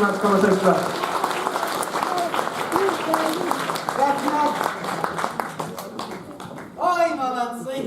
hurmatli tomoshabinlar. Rahmat. Oy молодцы.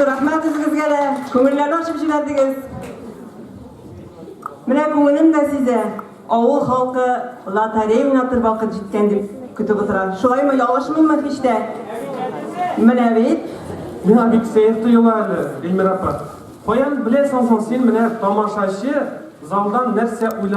Rahmat sizlarga. Ko'ngillarni ochib ishladingiz. Mana ko'nglim da size avul xalqi lotereya o'ynatib vaqt yetgan deb kutib o'tiradi. Shulaymi, yolg'ishmiymi hech de? Mana bit. Buna bir seyir tuyuladi, Elmira opa. Qo'yan bilasan sen mana tomoshachi zaldan narsa o'ylab